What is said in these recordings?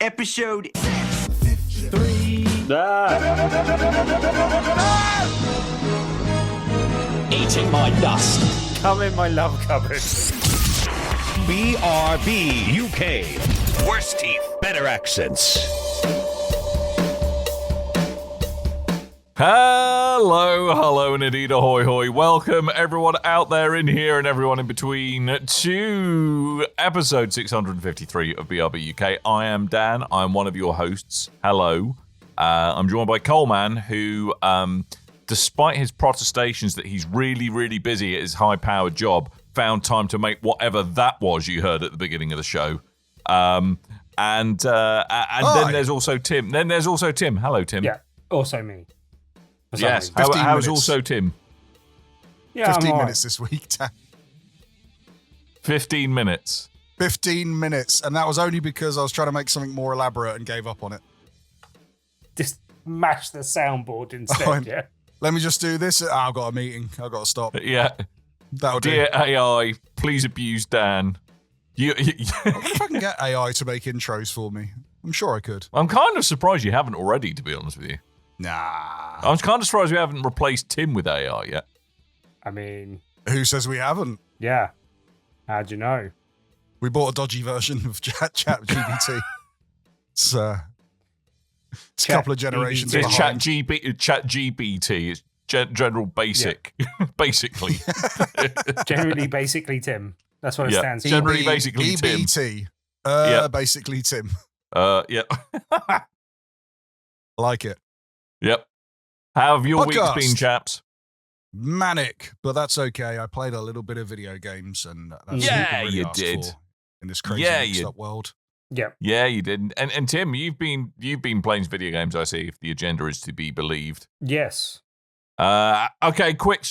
Episode 3. Eating my dust. Come in my love cupboard. BRB UK. Worse teeth, better accents. Hello, and indeed ahoy hoy. Welcome everyone out there in here and everyone in between to episode 653 of BRB UK. I am Dan. I'm one of your hosts. Hello. I'm joined by Coleman, who, despite his protestations that he's really, really busy at his high-powered job, found time to make whatever that was you heard at the beginning of the show. And then there's also Tim. Hello, Tim. Yeah, also me. Yes. How's also Tim? Yeah, 15 minutes this week. 15 minutes. 15 minutes. And that was only because I was trying to make something more elaborate and gave up on it. Just mash the soundboard instead, yeah? Let me just do this. I've got a meeting. I've got to stop. Yeah. That'll do. Dear AI, please abuse Dan. I wonder if I can get AI to make intros for me. I'm sure I could. I'm kind of surprised you haven't already, to be honest with you. Nah. I'm kind of surprised we haven't replaced Tim with AI yet. I mean... Who says we haven't? Yeah. How'd you know? We bought a dodgy version of ChatGPT. It's a couple of generations It's behind. ChatGPT. It's general basic, basically. Generally basically Tim. That's what it stands for. Generally basically Tim. EBT. Basically Tim. Yeah. Like it. Yep. How have your Podcast. weeks been, chaps? Manic, but that's okay. I played a little bit of video games, and that's all Yeah, really you asked did. for in this crazy mixed up world. Yeah. Yeah, you did. And Tim, you've been playing video games, I see, if the agenda is to be believed. Yes. Okay, quick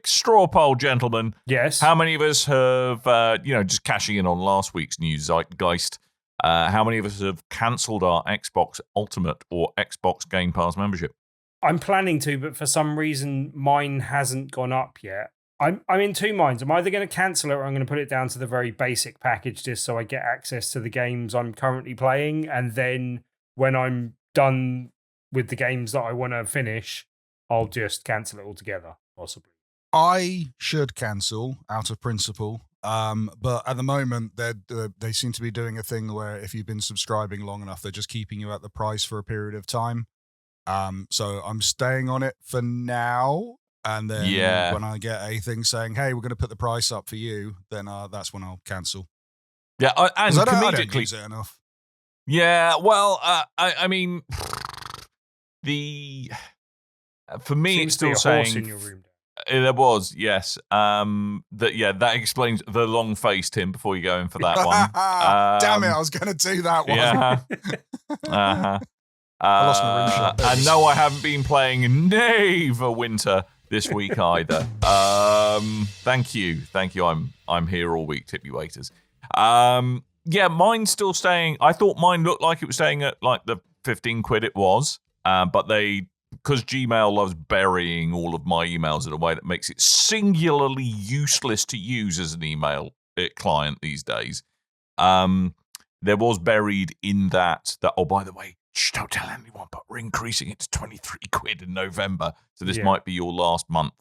straw poll, gentlemen. Yes. How many of us have, just cashing in on last week's news zeitgeist, how many of us have cancelled our Xbox Ultimate or Xbox Game Pass membership? I'm planning to, but for some reason, mine hasn't gone up yet. I'm in two minds. I'm either going to cancel it or I'm going to put it down to the very basic package just so I get access to the games I'm currently playing. And then when I'm done with the games that I want to finish, I'll just cancel it altogether, possibly. I should cancel out of principle, but at the moment they seem to be doing a thing where if you've been subscribing long enough, they're just keeping you at the price for a period of time. So I'm staying on it for now, and then when I get a thing saying, "Hey, we're going to put the price up for you," then that's when I'll cancel. Yeah, and I don't comedically, use it enough. Yeah, well, I mean, for me, Seems it's still to be a saying horse in your room. There was, yes. That explains the long face, Tim. Before you go in for that one, damn it, I was going to do that one. Yeah. I lost my room shot. And no, I haven't been playing Neverwinter this week either. Thank you. I'm here all week. Tip you waiters. Yeah, mine's still staying. I thought mine looked like it was staying at like the 15 quid it was, but because Gmail loves burying all of my emails in a way that makes it singularly useless to use as an email client these days. There was buried in that, oh, by the way, don't tell anyone, but we're increasing it to 23 quid in November. So this might be your last month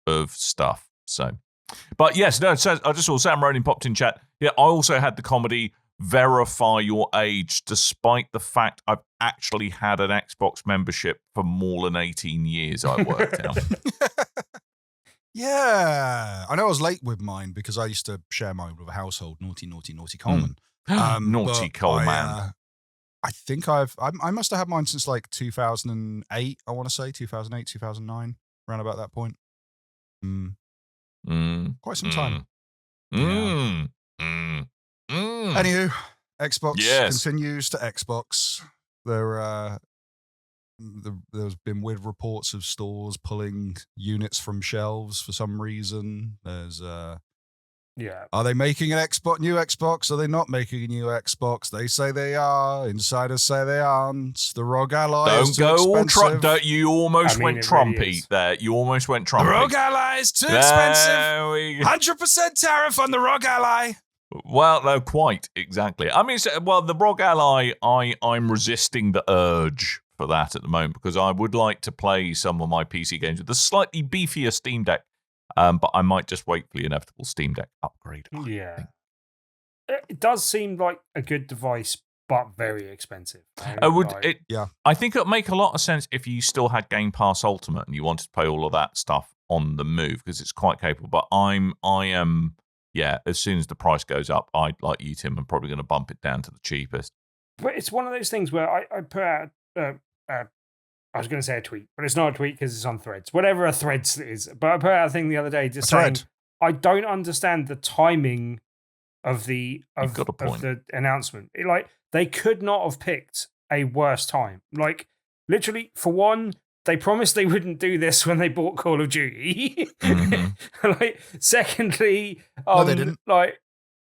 of stuff. So, but yes, no, so I just saw Sam Ronin popped in chat. Yeah, I also had the comedy verify your age, despite the fact I've actually had an Xbox membership for more than 18 years, I worked out. Yeah. I know I was late with mine because I used to share mine with a household. Naughty Coleman. Naughty Coleman. I think I must have had mine since like 2008, I want to say. 2008, 2009, around about that point. Quite some time. Anywho, Xbox continues to Xbox. There's been weird reports of stores pulling units from shelves for some reason. There's Are they making an new Xbox? Are they not making a new Xbox? They say they are. Insiders say they aren't. The ROG Ally is too expensive. You almost went Trumpy there. You almost went Trumpy. The ROG Ally is too expensive. 100% tariff on the ROG Ally. Well, no, quite exactly. I mean, the ROG Ally, I'm resisting the urge for that at the moment because I would like to play some of my PC games with a slightly beefier Steam Deck, but I might just wait for the inevitable Steam Deck upgrade. Yeah. It does seem like a good device, but very expensive. Yeah. I think it would make a lot of sense if you still had Game Pass Ultimate and you wanted to play all of that stuff on the move because it's quite capable. But I am, as soon as the price goes up, like you, Tim, I'm probably going to bump it down to the cheapest. But it's one of those things where I put out, I was going to say a tweet, but it's not a tweet because it's on Threads. Whatever a Threads is. But I put out a thing the other day just saying, I don't understand the timing of the announcement. They could not have picked a worse time. Like, literally, for one, they promised they wouldn't do this when they bought Call of Duty. Secondly, no, they didn't.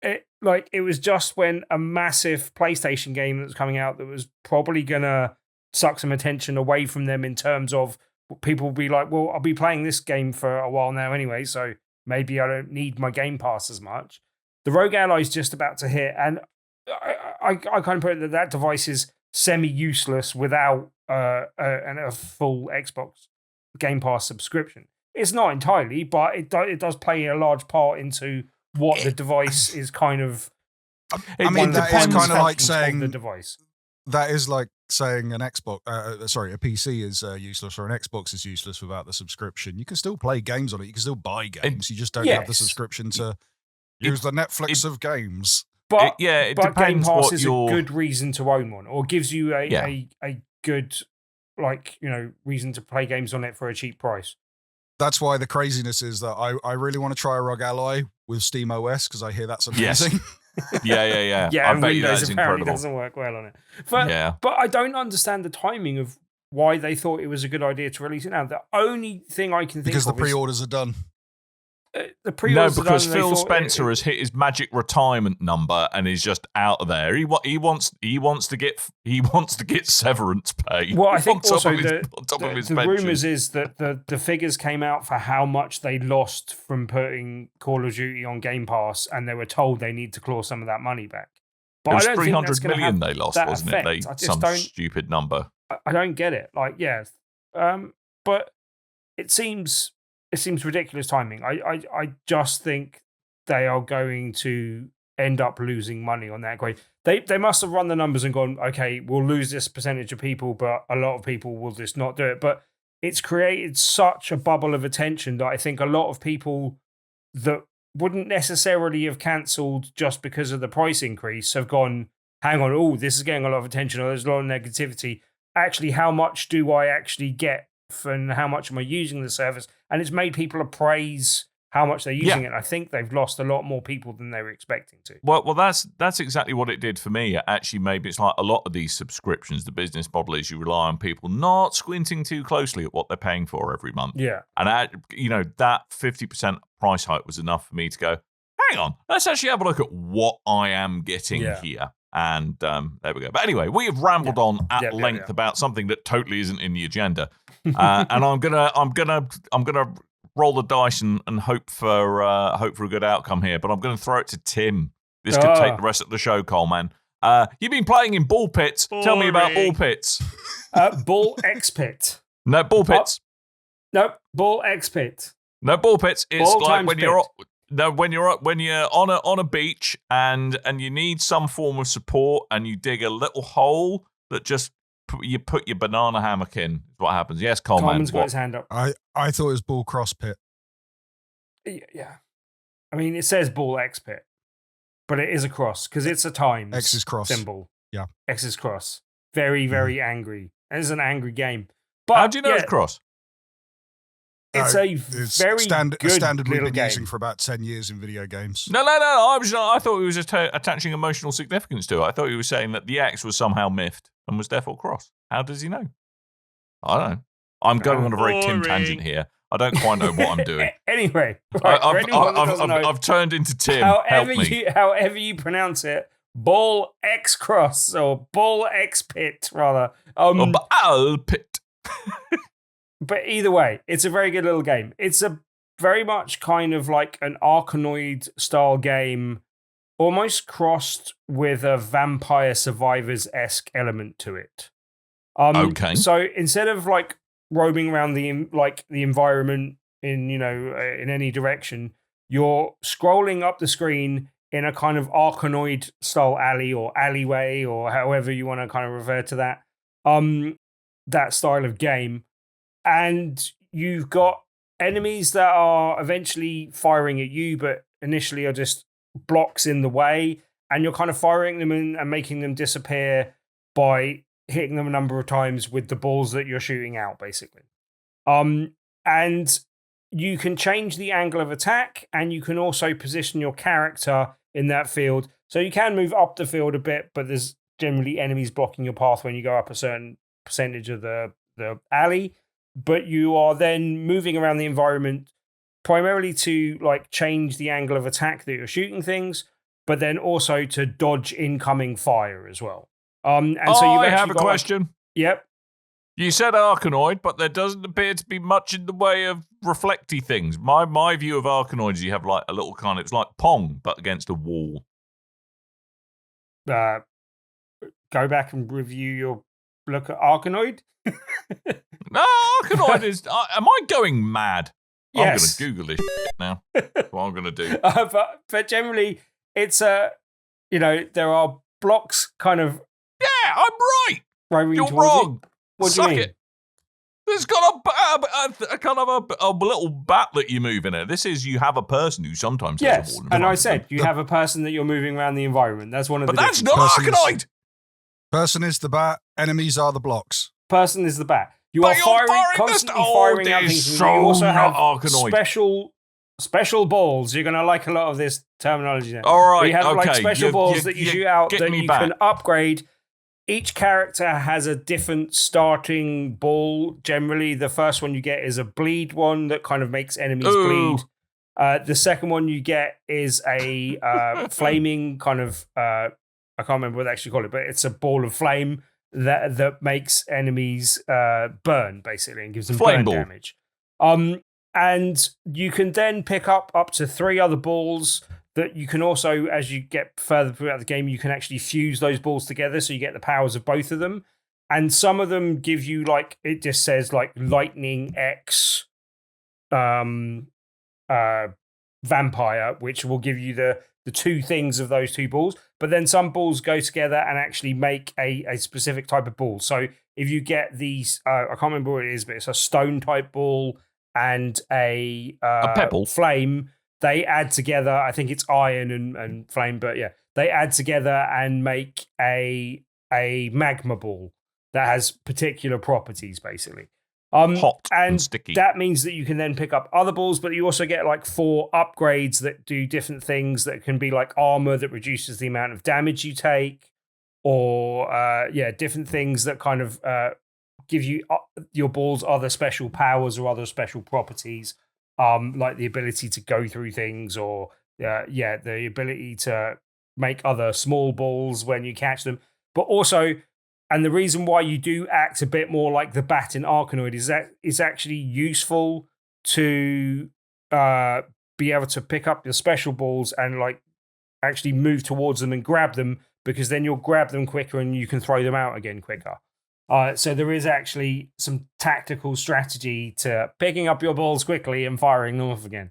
It was just when a massive PlayStation game that was coming out that was probably gonna suck some attention away from them in terms of people will be like, well, I'll be playing this game for a while now anyway, so maybe I don't need my Game Pass as much. The Rogue Ally is just about to hit, and I kind of put it that device is semi-useless without a full Xbox Game Pass subscription. It's not entirely, but it does play a large part into what the device is kind of. I mean, that is kind of like saying the device. That is like saying an Xbox, a PC is useless or an Xbox is useless without the subscription. You can still play games on it. You can still buy games. You just don't have the subscription to use the Netflix of games. But it but depends Game Pass what is a good reason to own one, or gives you a good reason to play games on it for a cheap price. That's why the craziness is that I really want to try a ROG Ally with Steam OS because I hear that's amazing. Yes. Yeah, I and bet you Windows that's apparently incredible. doesn't work well on it. But I don't understand the timing of why they thought it was a good idea to release it now. The only thing I can think because of the pre-orders are done. The pre-orders no, because are done, Phil Spencer has hit his magic retirement number and is just out of there. He wants to get severance pay. Well, I think on top also of his the pension. rumors is that the figures came out for how much they lost from putting Call of Duty on Game Pass, and they were told they need to claw some of that money back. But It was I don't think that's 300 gonna million have they lost, that wasn't effect. it? I just Some don't. stupid number. I don't get it. But it seems ridiculous timing. I just think they are going to end up losing money on that grade. They must have run the numbers and gone, okay, we'll lose this percentage of people, but a lot of people will just not do it. But it's created such a bubble of attention that I think a lot of people that wouldn't necessarily have cancelled just because of the price increase have gone, hang on, oh, this is getting a lot of attention, or there's a lot of negativity. Actually, how much do I actually get and how much am I using the service? And it's made people appraise how much they're using it. And I think they've lost a lot more people than they were expecting to. Well, that's exactly what it did for me. Actually, maybe it's like a lot of these subscriptions. The business model is you rely on people not squinting too closely at what they're paying for every month. Yeah, and that 50% price hike was enough for me to go, hang on, let's actually have a look at what I am getting here. And there we go. But anyway, we have rambled on at length about something that totally isn't in the agenda. And I'm gonna roll the dice and hope for a good outcome here. But I'm gonna throw it to Tim. This could take the rest of the show, Coleman. You've been playing in ball pits. Tell me about ball pits. Ball X pit. No ball pits. No ball X pit. No ball pits. It's ball like when pit. you're on a beach and you need some form of support and you dig a little hole that just you put your banana hammock in. Is what happens? Yes, Coleman. Coleman's got his hand up. I thought it was ball cross pit. Yeah, I mean it says ball X pit, but it is a cross because it's a times X is cross symbol. Yeah, X is cross. Very very angry. It's an angry game. But how do you know it's cross? It's very standard we've been game. using for about 10 years in video games. No. I thought he was just attaching emotional significance to it. I thought he was saying that the X was somehow miffed and was therefore cross. How does he know? I don't know. I'm going on a very Tim tangent here. I don't quite know what I'm doing. Anyway, right, I've turned into Tim. However you pronounce it, ball X cross or ball X pit rather. Ball pit. But either way, it's a very good little game. It's a very much kind of like an Arkanoid style game almost crossed with a Vampire Survivors-esque element to it. Okay. So instead of like roaming around the environment in in any direction, you're scrolling up the screen in a kind of Arkanoid style alley or alleyway or however you want to kind of refer to that. That style of game, and you've got enemies that are eventually firing at you, but initially are just blocks in the way, and you're kind of firing them and making them disappear by hitting them a number of times with the balls that you're shooting out, basically. And you can change the angle of attack, and you can also position your character in that field. So you can move up the field a bit, but there's generally enemies blocking your path when you go up a certain percentage of the alley. But you are then moving around the environment primarily to like change the angle of attack that you're shooting things, but then also to dodge incoming fire as well. And so I have a question. Yep. You said Arkanoid, but there doesn't appear to be much in the way of reflecty things. My view of Arkanoids, you have like a little kind of, it's like Pong, but against a wall. Go back and review your look at Arkanoid. No, Arkanoid is. Am I going mad? Yes. I'm going to Google this shit now. That's what I'm going to do. But generally, it's there are blocks kind of. Yeah, I'm right. You're wrong. What do you mean? It. There's got a kind of a little bat that you move in it. This is you have a person who sometimes has a ball. And I said you have a person that you're moving around the environment. That's one of the. But that's not Arkanoid. Person is the bat. Enemies are the blocks. Person is the bat. You are constantly firing out things. So you also have Arkanoid. special balls. You're going to like a lot of this terminology now. All right, you have okay. like special balls that you shoot out that you can upgrade. Each character has a different starting ball. Generally, the first one you get is a bleed one that kind of makes enemies bleed. The second one you get is a flaming kind of... I can't remember what they actually call it, but it's a ball of flame that makes enemies burn, basically, and gives them burn damage. And you can then pick up to 3 other balls that you can also, as you get further throughout the game, you can actually fuse those balls together, so you get the powers of both of them. And some of them give you, like, it just says, like, Lightning X Vampire, which will give you the 2 things of those 2 balls. But then some balls go together and actually make a specific type of ball. So if you get these, I can't remember what it is, but it's a stone type ball and a pebble flame. They add together, I think it's iron and flame, but yeah, they add together and make a magma ball that has particular properties, basically. Hot and sticky. That means that you can then pick up other balls, but you also get like 4 upgrades that do different things that can be like armor that reduces the amount of damage you take, or different things that kind of give you your balls other special powers or other special properties. Like the ability to go through things, or the ability to make other small balls when you catch them. But also, and the reason why you do act a bit more like the bat in Arkanoid is that it's actually useful to be able to pick up your special balls and like actually move towards them and grab them, because then you'll grab them quicker and you can throw them out again quicker. So there is actually some tactical strategy to picking up your balls quickly and firing them off again.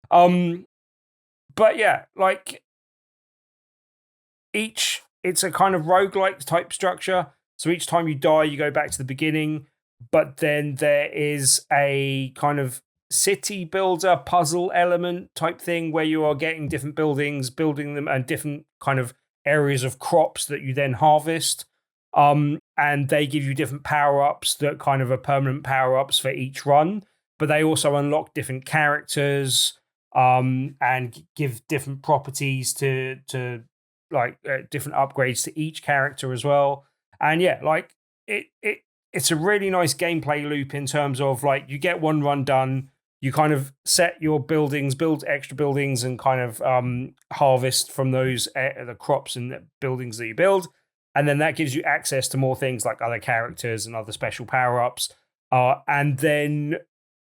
But yeah, like it's a kind of roguelike type structure. So each time you die, you go back to the beginning. But then there is a kind of city builder puzzle element type thing where you are getting different buildings, building them, and different kind of areas of crops that you then harvest. And they give you different power-ups that kind of are permanent power-ups for each run, but they also unlock different characters and give different properties to like different upgrades to each character as well. And yeah, like it's a really nice gameplay loop in terms of like you get one run done, you kind of set your buildings, build extra buildings, and kind of harvest from those the crops and the buildings that you build. And then that gives you access to more things like other characters and other special power-ups. And then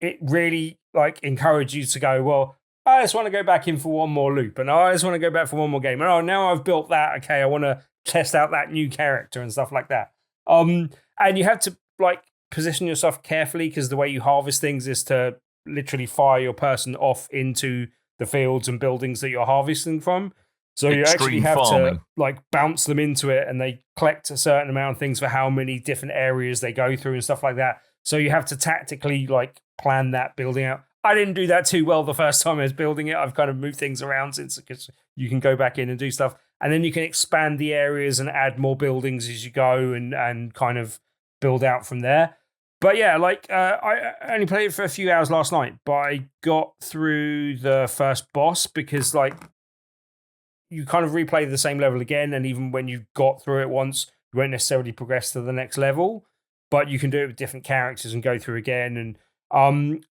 it really like encourages you to go, well, I just want to go back in for one more loop, and I just want to go back for one more game. And oh, now I've built that. Okay, I want to test out that new character and stuff like that. And you have to like position yourself carefully because the way you harvest things is to literally fire your person off into the fields and buildings that you're harvesting from. So you actually have to like bounce them into it, and they collect a certain amount of things for how many different areas they go through and stuff like that. So you have to tactically like plan that building out. I didn't do that too well the first time I was building it. I've kind of moved things around since, because you can go back in and do stuff, and then you can expand the areas and add more buildings as you go and kind of build out from there. But yeah, like I only played it for a few hours last night, but I got through the first boss because like you kind of replay the same level again, and even when you got through it once, you won't necessarily progress to the next level, but you can do it with different characters and go through again. And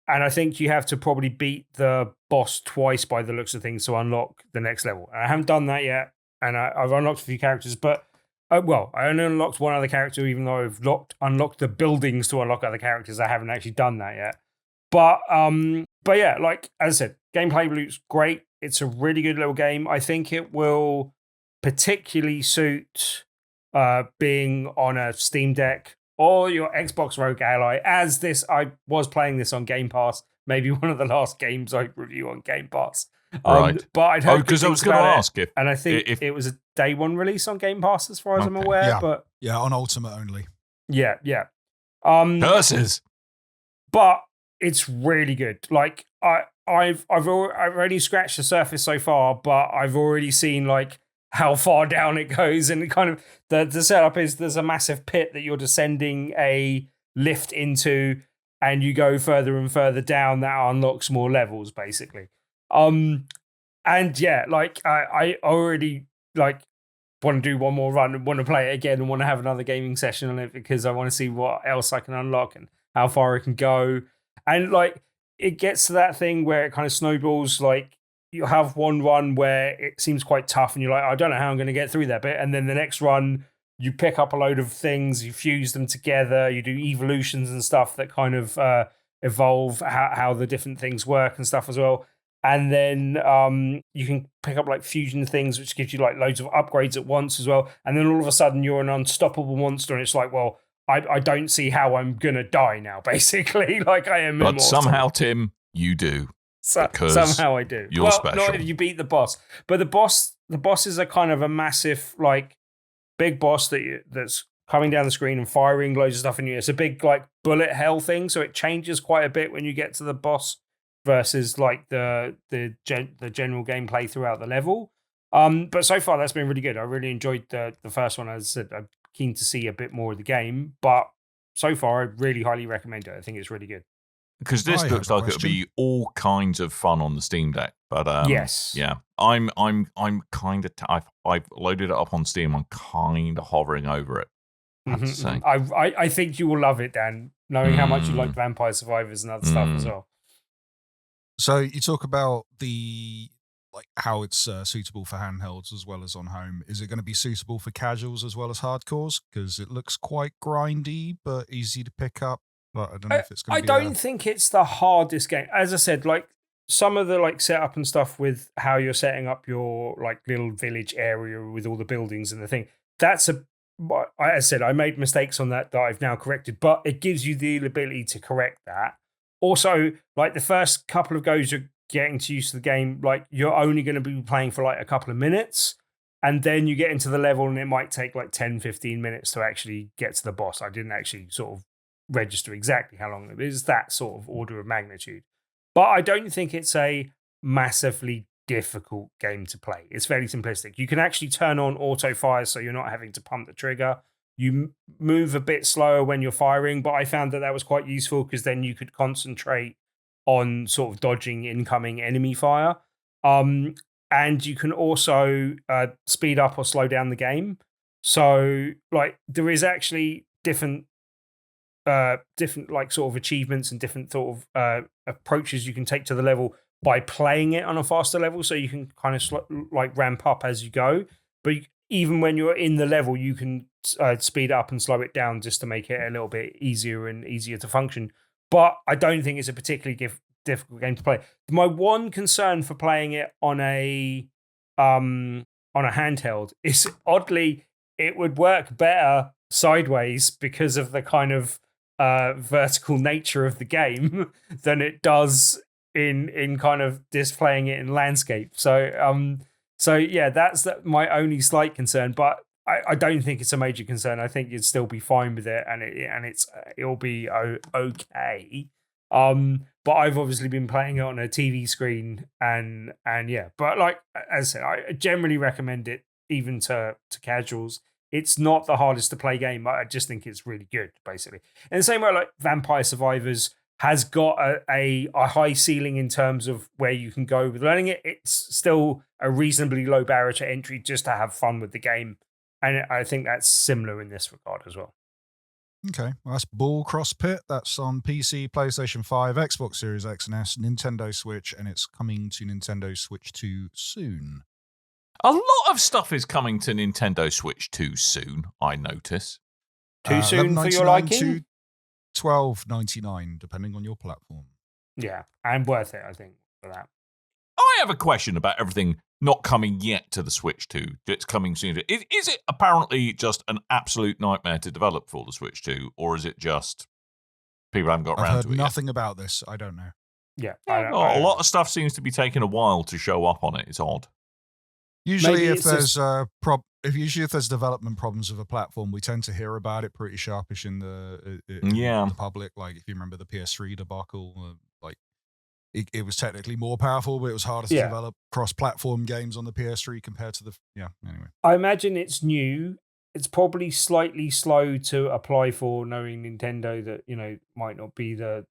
I think you have to probably beat the boss twice by the looks of things to unlock the next level. And I haven't done that yet, and I've unlocked a few characters, but I only unlocked one other character, even though I've unlocked the buildings to unlock other characters. I haven't actually done that yet. But yeah, like as I said, gameplay looks great. It's a really good little game. I think it will particularly suit being on a Steam Deck or your Xbox Rogue Ally. I was playing this on Game Pass, maybe one of the last games I review on Game Pass. Right. But I'd heard because I was going to ask if, and I think it was a day one release on Game Pass, as far as I'm aware. Yeah. But yeah, on Ultimate only. Yeah. Curses. But it's really good. Like I've only scratched the surface so far, but I've already seen like how far down it goes, and it kind of the setup is there's a massive pit that you're descending a lift into, and you go further and further down. That unlocks more levels, basically. And yeah, like I already like want to do one more run and want to play it again and want to have another gaming session on it because I want to see what else I can unlock and how far I can go. And like it gets to that thing where it kind of snowballs. Like you have one run where it seems quite tough and you're like, I don't know how I'm going to get through that bit. And then the next run, you pick up a load of things, you fuse them together, you do evolutions and stuff that kind of evolve how the different things work and stuff as well. And then you can pick up like fusion things, which gives you like loads of upgrades at once as well. And then all of a sudden you're an unstoppable monster, and it's like, well, I don't see how I'm gonna die now. Basically, like I am. But immortal. somehow, Tim, you do. Somehow I do. You're special. Not if you beat the boss, but the bosses are kind of a massive, like, big boss that's coming down the screen and firing loads of stuff in you. It's a big like bullet hell thing, so it changes quite a bit when you get to the boss versus like the general gameplay throughout the level. But so far that's been really good. I really enjoyed the first one. As I said, I'm keen to see a bit more of the game, but so far I really highly recommend it. I think it's really good. Because this looks like it'll be all kinds of fun on the Steam Deck. But yes, yeah, I'm kind of I've loaded it up on Steam. I'm kind of hovering over it. I have to say. I think you will love it, Dan, knowing how much you like Vampire Survivors and other stuff as well. So you talk about how it's suitable for handhelds as well as on home. Is it going to be suitable for casuals as well as hardcores? Because it looks quite grindy but easy to pick up. But I don't know if it's going to be. I don't think it's the hardest game. As I said, like some of the like setup and stuff with how you're setting up your like little village area with all the buildings and the thing. As I said, I made mistakes on that I've now corrected, but it gives you the ability to correct that. Also, like the first couple of goes, you're getting used to the game. Like you're only going to be playing for like a couple of minutes, and then you get into the level and it might take like 10, 15 minutes to actually get to the boss. I didn't actually sort of register exactly how long it is, that sort of order of magnitude. But I don't think it's a massively difficult game to play. It's fairly simplistic. You can actually turn on auto fire so you're not having to pump the trigger. You move a bit slower when you're firing, but I found that was quite useful because then you could concentrate on sort of dodging incoming enemy fire. And you can also speed up or slow down the game. So like there is actually different like sort of achievements and different sort of approaches you can take to the level by playing it on a faster level. So you can kind of like ramp up as you go. But even when you're in the level, you can speed up and slow it down just to make it a little bit easier and easier to function. But I don't think it's a particularly difficult game to play. My one concern for playing it on a handheld is, oddly, it would work better sideways because of the kind of vertical nature of the game than it does in kind of displaying it in landscape. So yeah, that's my only slight concern, but I don't think it's a major concern. I think you'd still be fine with it, and it'll be okay. But I've obviously been playing it on a TV screen, and yeah. But like as I said, I generally recommend it even to casuals. It's not the hardest to play game. I just think it's really good, basically. In the same way, like Vampire Survivors has got a high ceiling in terms of where you can go with learning it. It's still a reasonably low barrier to entry just to have fun with the game. And I think that's similar in this regard as well. Okay, well, that's Ball Cross Pit. That's on PC, PlayStation 5, Xbox Series X and S, Nintendo Switch, and it's coming to Nintendo Switch 2 soon. A lot of stuff is coming to Nintendo Switch 2 soon, I notice. Too soon for your liking? To $12.99, depending on your platform. Yeah, and worth it, I think, for that. I have a question about everything not coming yet to the Switch 2. It's coming soon. Is it apparently just an absolute nightmare to develop for the Switch 2, or is it just people haven't got around to it I've heard nothing about this. I don't know. Yeah. A lot of stuff seems to be taking a while to show up on it. It's odd. Usually, if there's if there's development problems with a platform, we tend to hear about it pretty sharpish in the public. Like if you remember the PS3 debacle, it was technically more powerful, but it was harder to develop cross-platform games on the PS3 compared to the Anyway, I imagine it's new. It's probably slightly slow to apply for, knowing Nintendo that might not be the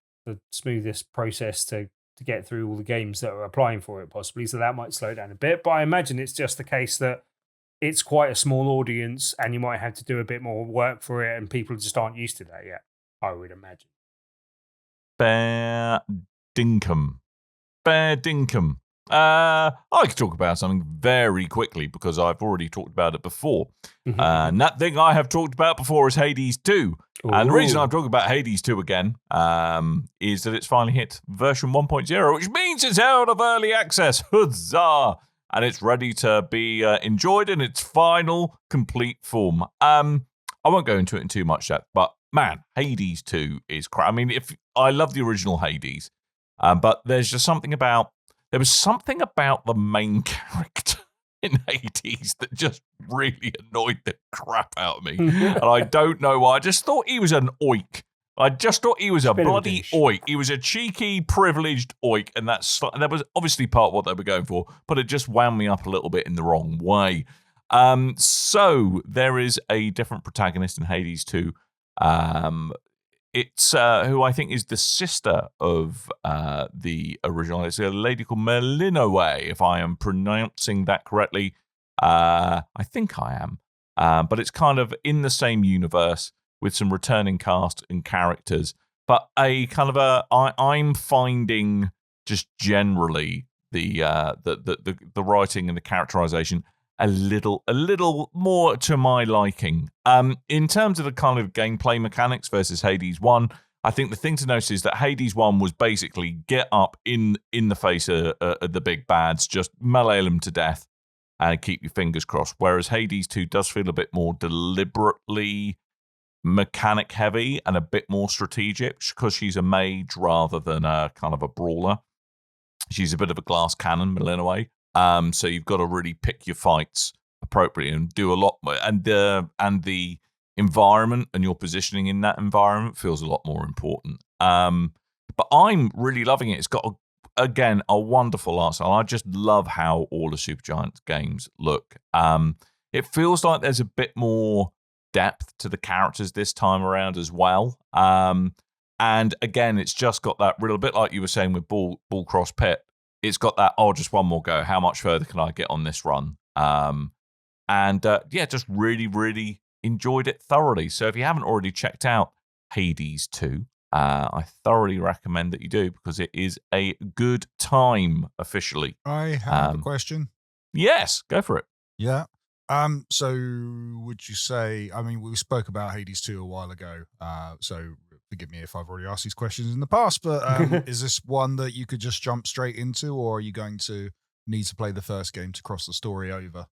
smoothest process to get through all the games that are applying for it, possibly. So that might slow down a bit. But I imagine it's just the case that it's quite a small audience and you might have to do a bit more work for it, and people just aren't used to that yet, I would imagine. Bear Dinkum. I could talk about something very quickly because I've already talked about it before. Mm-hmm. And that thing I have talked about before is Hades 2. Ooh. And the reason I'm talking about Hades 2 again is that it's finally hit version 1.0, which means it's out of early access. Huzzah! And it's ready to be enjoyed in its final complete form. I won't go into it in too much depth, but man, Hades 2 is crap. I mean, I love the original Hades, but there was something about the main character in Hades that just really annoyed the crap out of me. And I don't know why. I just thought he was an oik. I just thought he was a bloody oik. He was a cheeky, privileged oik, and that was obviously part of what they were going for, but it just wound me up a little bit in the wrong way. So there is a different protagonist in Hades 2. It's who I think is the sister of the original. It's a lady called Melinoe, if I am pronouncing that correctly. I think I am. But it's kind of in the same universe with some returning cast and characters. But a kind of I'm finding just generally the writing and the characterization a little more to my liking. In terms of the kind of gameplay mechanics versus Hades 1, I think the thing to notice is that Hades 1 was basically get up in the face of the big bads, just melee them to death and keep your fingers crossed. Whereas Hades 2 does feel a bit more deliberately mechanic heavy and a bit more strategic because she's a mage rather than a kind of a brawler. She's a bit of a glass cannon, Melinoe. So you've got to really pick your fights appropriately and do a lot more. And the environment and your positioning in that environment feels a lot more important. But I'm really loving it. It's got, again, a wonderful art style. I just love how all the Supergiant games look. It feels like there's a bit more depth to the characters this time around as well. And again, it's just got that little bit like you were saying with Ball Cross Pit. It's got that, just one more go. How much further can I get on this run? Just really, really enjoyed it thoroughly. So if you haven't already checked out Hades 2, I thoroughly recommend that you do because it is a good time officially. I have a question. Yes, go for it. Yeah. So would you say, I mean, we spoke about Hades 2 a while ago. So forgive me if I've already asked these questions in the past, but is this one that you could just jump straight into, or are you going to need to play the first game to cross the story over?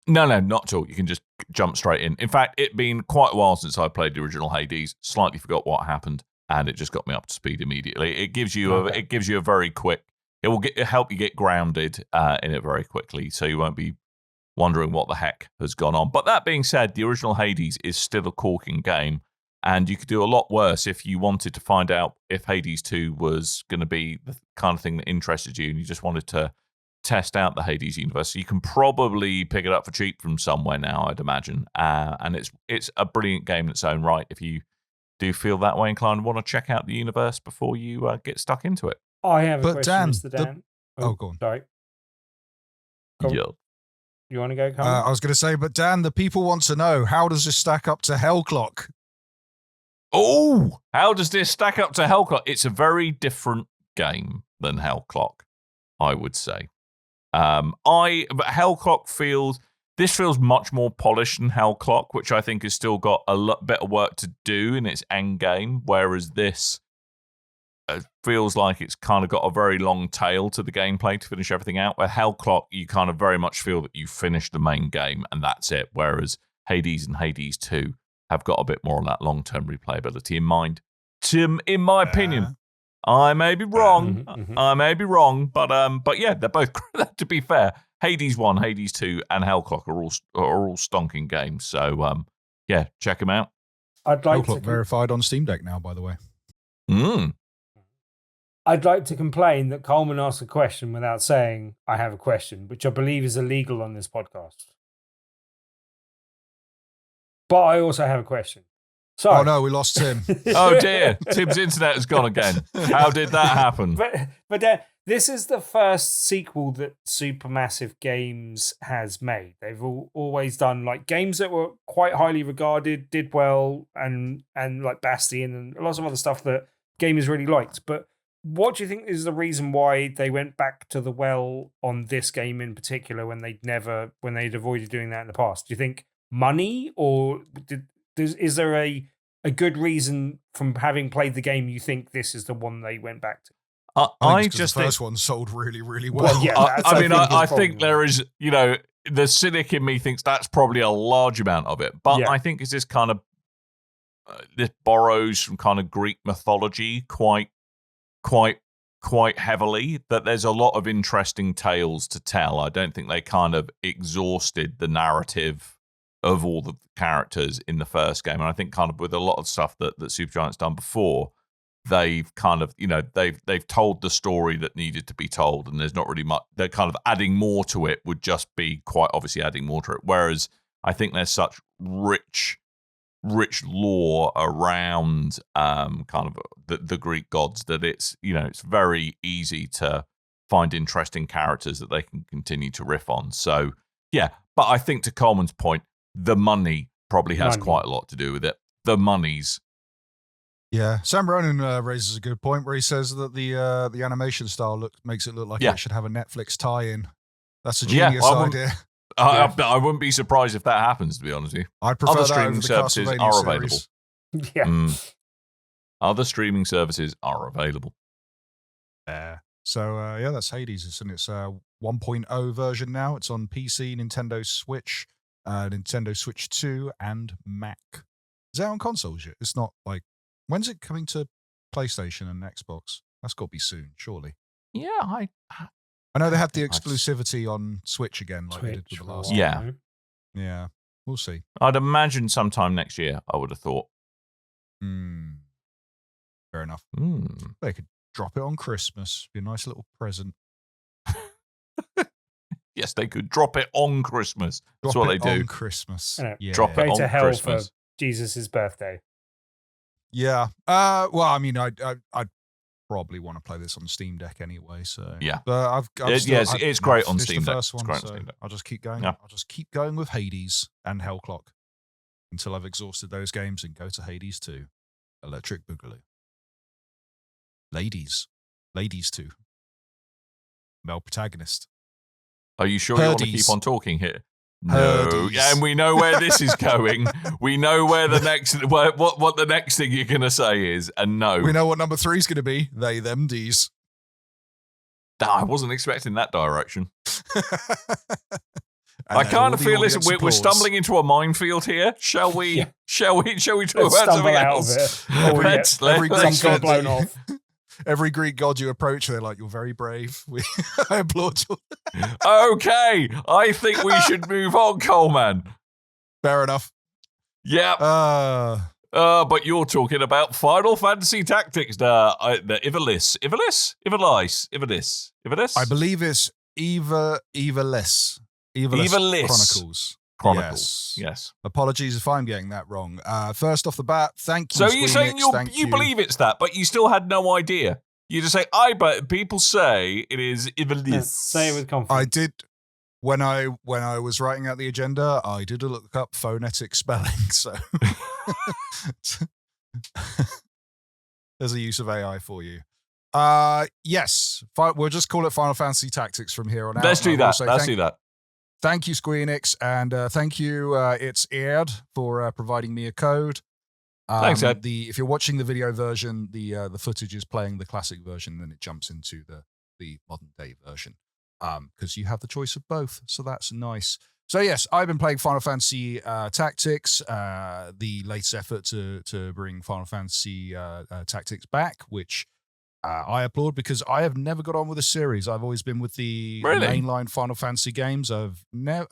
No, not at all. You can just jump straight in. In fact, it been quite a while since I played the original Hades. Slightly forgot what happened, and it just got me up to speed immediately. It gives you a very quick. It will help you get grounded in it very quickly, so you won't be wondering what the heck has gone on. But that being said, the original Hades is still a corking game, and you could do a lot worse if you wanted to find out if Hades 2 was going to be the kind of thing that interested you, and you just wanted to test out the Hades universe. So you can probably pick it up for cheap from somewhere now, I'd imagine. And it's a brilliant game in its own right if you do feel that way inclined and want to check out the universe before you get stuck into it. I have a But question, Dan, Mr. Dan. go on. Sorry. Cool. Yeah. You want to go, Coleman? I was going to say, but Dan, the people want to know, how does this stack up to Hellclock? Oh, how does this stack up to Hellclock? It's a very different game than Hellclock, I would say. But Hellclock feels much more polished than Hellclock, which I think has still got a lot better work to do in its end game, whereas this feels like it's kind of got a very long tail to the gameplay to finish everything out. Where Hellclock, you kind of very much feel that you finished the main game and that's it, whereas Hades and Hades 2 have got a bit more of that long-term replayability in mind. In my opinion. I may be wrong. I may be wrong, but yeah, they're both. To be fair, Hades 1, Hades 2, and Hellclock are all stonking games. So yeah, check them out. I'd like Hellclock verified on Steam Deck now, by the way. I'd like to complain that Coleman asked a question without saying I have a question, which I believe is illegal on this podcast. But I also have a question. So, oh no, we lost Tim. Oh dear, Tim's internet has gone again. How did that happen? But this is the first sequel that Supermassive Games has made. They've always done like games that were quite highly regarded, did well, and like Bastion and lots of other stuff that gamers really liked. But what do you think is the reason why they went back to the well on this game in particular when they'd avoided doing that in the past? Do you think money, or is there a good reason from having played the game you think this is the one they went back to? I just think the first one sold really, really well. Yeah, I think there is, the cynic in me thinks that's probably a large amount of it. But I think it's this kind of, this borrows from kind of Greek mythology quite heavily, that there's a lot of interesting tales to tell. I don't think they kind of exhausted the narrative of all the characters in the first game. And I think kind of with a lot of stuff that Supergiant's done before, they've kind of, they've told the story that needed to be told, and there's not really much. They're kind of adding more to it would just be quite obviously adding more to it. Whereas I think there's such rich lore around kind of the Greek gods that it's very easy to find interesting characters that they can continue to riff on. So yeah, but I think to Coleman's point, the money probably has quite a lot to do with it. The monies. Yeah, Sam Ronan raises a good point where he says that the animation style makes it look like it should have a Netflix tie-in. That's a genius idea. I wouldn't be surprised if that happens, to be honest with you. I'd prefer other that streaming over the services Castlevania are series. available. Yeah. Other streaming services are available. So yeah, that's Hades. It's in its 1.0 version now. It's on PC, Nintendo Switch, Nintendo Switch 2, and Mac. Is that on consoles yet? It's not like, when's it coming to PlayStation and Xbox? That's got to be soon, surely. Yeah, I know they had the exclusivity on Switch again, like they did with the last one. Yeah. Yeah, we'll see. I'd imagine sometime next year, I would have thought. Fair enough. They could drop it on Christmas. Be a nice little present. Yes, they could drop it on Christmas. That's what they do. On Christmas. Yeah. Drop it Go on to hell Christmas. for Jesus' birthday. Yeah. Well, I mean, I'd probably want to play this on Steam Deck anyway. So yeah, but it's great on Steam Deck. First one, so I'll just keep going. Yeah. I'll just keep going with Hades and Hellclock until I've exhausted those games and go to Hades 2, Electric Boogaloo, Ladies 2, male protagonist. Are you sure you want to keep on talking here? No, Herdies. yeah, and we know where this is going. We know where the next what the next thing you're going to say is, and no, We know what number 3 is going to be. They, them, D's. I wasn't expecting that direction. And I then kind all of the feel audience we're applauds. stumbling into a minefield here. Shall we? Yeah. Shall we talk Let's about stumble something out else? of it. Oh, yeah. Let's Every Greek Something god, blown off. every Greek god you approach, they're like, "You're very brave." I applaud you. Okay, I think we should move on, Coleman. Fair enough. Yeah. But you're talking about Final Fantasy Tactics, the Ivalice. I believe it's Ivalice Chronicles. Yes. Apologies if I'm getting that wrong. First off the bat, thank you. So you're saying Squeenix, you believe it's that, but you still had no idea. You just say, but people say it is Ivalice. Say it with confidence. I did when I was writing out the agenda, I did look up phonetic spelling, so there's a use of AI for you. Yes, we'll just call it Final Fantasy Tactics from here on out. Let's do that. Let's do that. Thank you, Squeenix, and thank you, it's Ed, for providing me a code. Thanks, Ed. If you're watching the video version, the footage is playing the classic version, then it jumps into the modern day version. Because you have the choice of both, so that's nice. So yes, I've been playing Final Fantasy Tactics, the latest effort to bring Final Fantasy Tactics back, which I applaud because I have never got on with a series. I've always been with the mainline Final Fantasy games. I've never,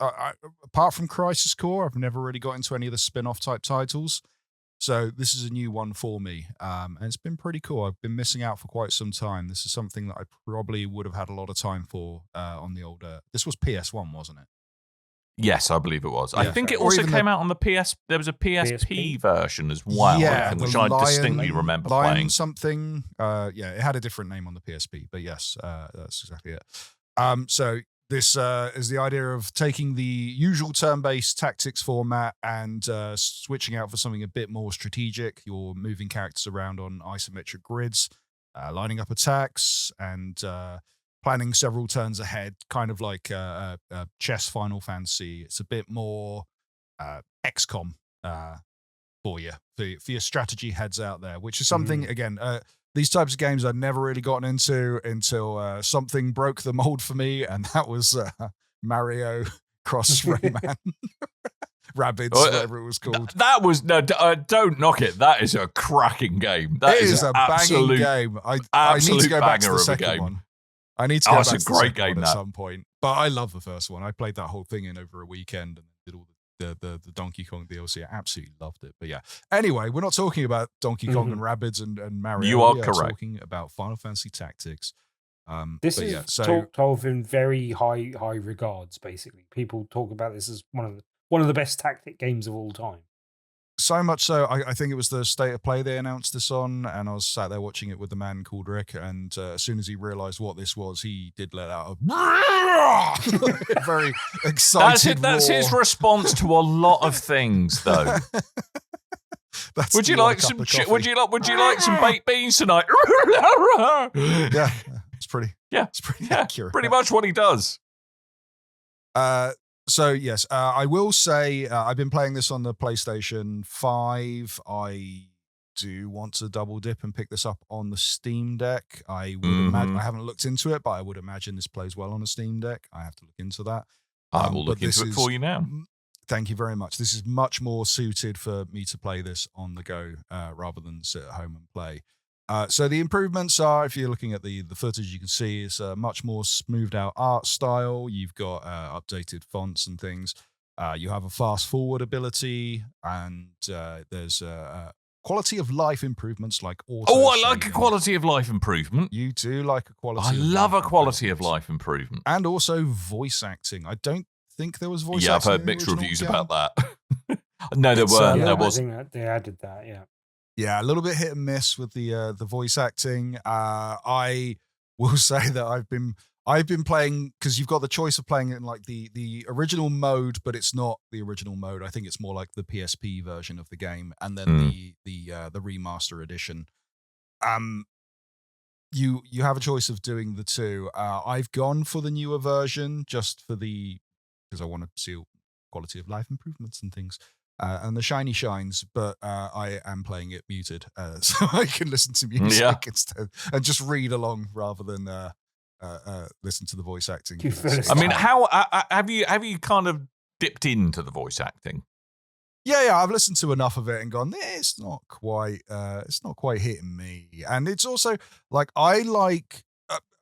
apart from Crisis Core, I've never really got into any of the spin-off type titles. So this is a new one for me, and it's been pretty cool. I've been missing out for quite some time. This is something that I probably would have had a lot of time for on the older. This was PS1, wasn't it? Yes, I believe it was. Yeah. I think it Or also even came out on the PS. There was a PSP version as well, Yeah, I think, the which I Lion- distinctly remember Lion playing. something. Yeah, it had a different name on the PSP, but yes, that's exactly it. So this is the idea of taking the usual turn-based tactics format and switching out for something a bit more strategic. You're moving characters around on isometric grids, lining up attacks, and planning several turns ahead, kind of like chess Final Fantasy. It's a bit more XCOM for you, for your strategy heads out there, which is something, again, these types of games I'd never really gotten into until something broke the mold for me, and that was Mario Cross Rayman. Rabbids, whatever it was called. That was don't knock it. That is a cracking game. That is a banging game. I need to go back to the second one. I need to go back to the second one at some point. But I love the first one. I played that whole thing in over a weekend and did all the Donkey Kong DLC. I absolutely loved it. But yeah. Anyway, we're not talking about Donkey Kong and Rabbids and Mario. You are we correct. Talking about Final Fantasy Tactics. This is talked of in very high regards. Basically, people talk about this as one of the best tactic games of all time. So much so, I think it was the State of Play they announced this on, and I was sat there watching it with a man called Rick, and as soon as he realized what this was, he did let out a very excited That's his response to a lot of things, though. Would you like some baked beans tonight? Yeah, it's pretty accurate. Pretty much what he does. So yes, I will say I've been playing this on the PlayStation 5. I do want to double dip and pick this up on the Steam Deck. I would imagine, I haven't looked into it, but I would imagine this plays well on a Steam Deck. I have to look into that. I will look into it for you now. Thank you very much. This is much more suited for me to play this on the go rather than sit at home and play. So the improvements are, if you're looking at the footage, you can see it's a much more smoothed out art style. You've got updated fonts and things. You have a fast forward ability, and there's quality of life improvements like auto. Oh, I like a quality of life improvement. You do like a quality. I love a quality of life improvement, and also voice acting. I don't think there was voice. Yeah, I've acting heard in the mixed original reviews game. about that. No, there weren't. There was. I think that they added that. Yeah. Yeah, a little bit hit and miss with the voice acting. I will say that I've been playing, because you've got the choice of playing it in like the original mode, but it's not the original mode. I think it's more like the PSP version of the game, and then the remaster edition. You have a choice of doing the two. I've gone for the newer version just for because I want to see quality of life improvements and things. And the shiny shines, but I am playing it muted, so I can listen to music instead and just read along rather than listen to the voice acting. I mean, how have you kind of dipped into the voice acting? Yeah, I've listened to enough of it and gone, it's not quite hitting me. And it's also like I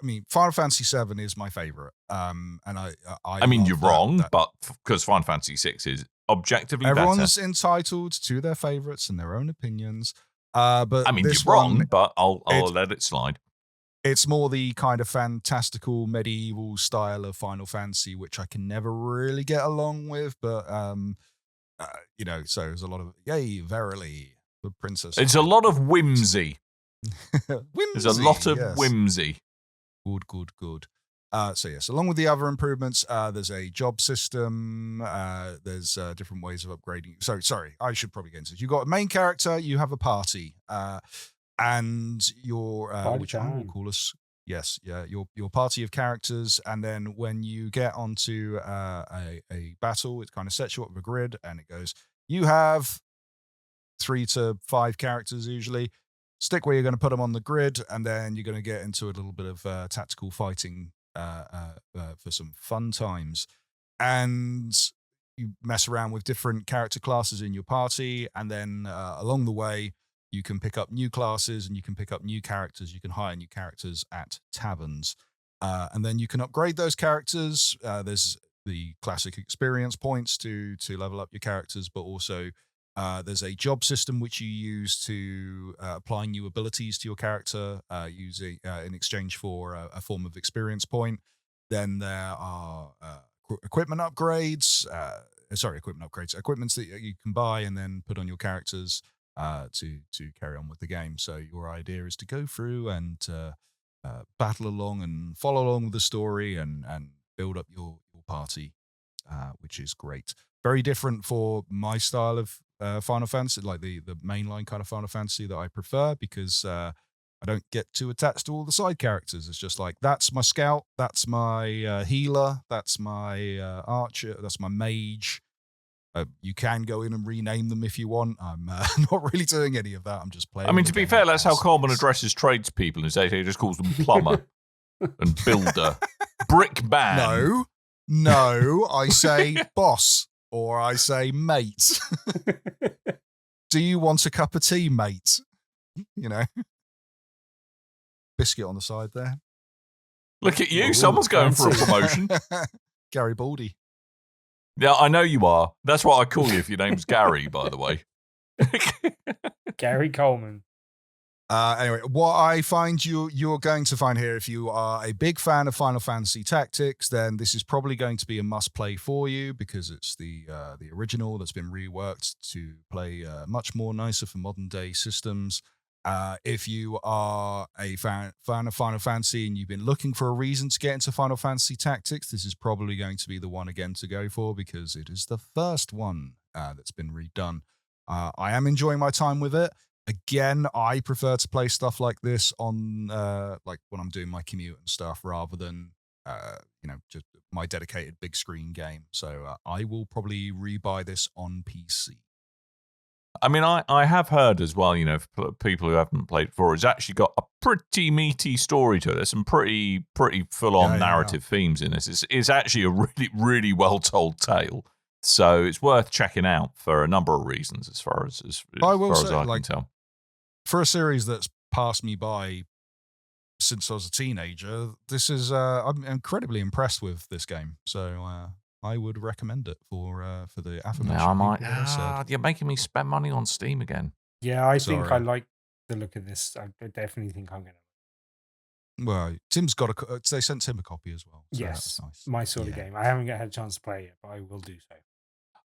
mean, Final Fantasy VII is my favorite. And I mean, you're wrong, but because Final Fantasy VI is objectively everyone's better. entitled to their favorites and their own opinions. But I mean, this you're wrong, one, but I'll let it slide. It's more the kind of fantastical medieval style of Final Fantasy, which I can never really get along with. But so there's a lot of yay, verily, the princess. It's a lot of whimsy. There's a lot of whimsy. Good. So yes, along with the other improvements, there's a job system. There's different ways of upgrading. So sorry, I should probably get into it. You've got a main character, you have a party, and your which I will call us. Yes, yeah, your party of characters, and then when you get onto a battle, it kind of sets you up with a grid, and it goes. You have 3 to 5 characters usually. Stick where you're going to put them on the grid, and then you're going to get into a little bit of tactical fighting for some fun times. And you mess around with different character classes in your party, and then along the way, you can pick up new classes and you can pick up new characters. You can hire new characters at taverns. And then you can upgrade those characters. There's the classic experience points to level up your characters, but also there's a job system which you use to apply new abilities to your character using in exchange for a form of experience point. Then there are equipment upgrades. Equipments that you can buy and then put on your characters to carry on with the game. So your idea is to go through and battle along and follow along with the story and build up your party, which is great. Very different for my style of Final Fantasy, like the mainline kind of Final Fantasy that I prefer, because I don't get too attached to all the side characters. It's just like, that's my scout, that's my healer, that's my archer, that's my mage. You can go in and rename them if you want. I'm not really doing any of that. I'm just playing. I mean, to be fair, that's how Coleman addresses tradespeople. He just calls them plumber and builder, brickman. No, I say boss or I say mate. Do you want a cup of tea, mate? You know, biscuit on the side there. Look at you. Someone's going for a promotion. Garibaldi. Yeah, I know you are. That's what I call you if your name's Gary, by the way. Gary Coleman. Anyway, what I find you're going to find here, if you are a big fan of Final Fantasy Tactics, then this is probably going to be a must-play for you, because it's the original that's been reworked to play much more nicer for modern-day systems. If you are a fan of Final Fantasy and you've been looking for a reason to get into Final Fantasy Tactics, this is probably going to be the one again to go for, because it is the first one that's been redone. I am enjoying my time with it. Again, I prefer to play stuff like this on like when I'm doing my commute and stuff, rather than just my dedicated big screen game. So I will probably rebuy this on PC. I mean, I have heard as well, for people who haven't played before, it's actually got a pretty meaty story to it. There's some pretty full-on narrative themes in this. It's actually a really, really well-told tale. So it's worth checking out for a number of reasons, as far as I can tell. For a series that's passed me by since I was a teenager, this is I'm incredibly impressed with this game. So I would recommend it for the aforementioned. You're making me spend money on Steam again. Yeah, I think I like the look of this. I definitely think I'm going to. Well, Tim's got they sent Tim a copy as well. So yes, nice. My sort of game. I haven't had a chance to play it, but I will do so.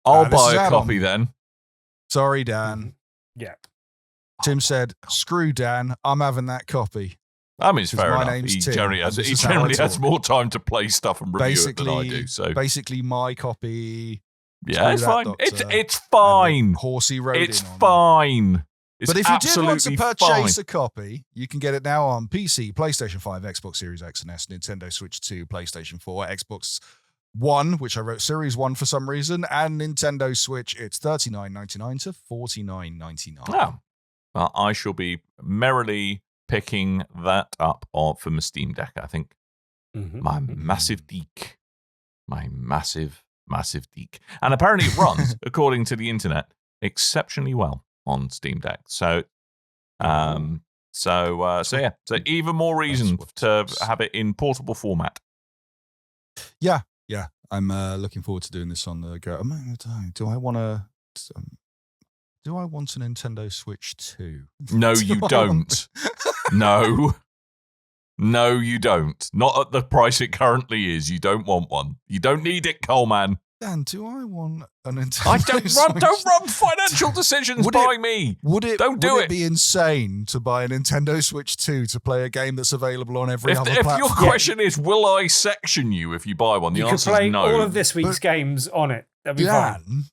I'll buy a copy then. Sorry, Dan. Mm-hmm. Yeah. Tim said, "Screw Dan, I'm having that copy." I mean, it's fair enough. He generally has more time to play stuff and review it than I do. So basically, my copy. Yeah, it's fine. It's fine. Horsey rode it's fine. But if you did want to purchase a copy, you can get it now on PC, PlayStation 5, Xbox Series X and S, Nintendo Switch 2, PlayStation 4, Xbox 1, which I wrote Series 1 for some reason, and Nintendo Switch, it's $39.99 to $49.99. Oh. Well, I shall be merrily picking that up for my Steam Deck, I think. My massive deek. My massive deek. And apparently it runs, according to the internet, exceptionally well on Steam Deck. So yeah. So even more reason to have it in portable format. Yeah. I'm looking forward to doing this on the go. Do I want a Nintendo Switch 2? No, you don't. No, you don't. Not at the price it currently is. You don't want one. You don't need it, Coleman. Dan, do I want a Nintendo Switch? Don't run financial decisions by me. Would it it be insane to buy a Nintendo Switch 2 to play a game that's available on every other platform? If your question is, will I section you if you buy one? The answer is no. You could play all of this week's games on it. That'd be fine.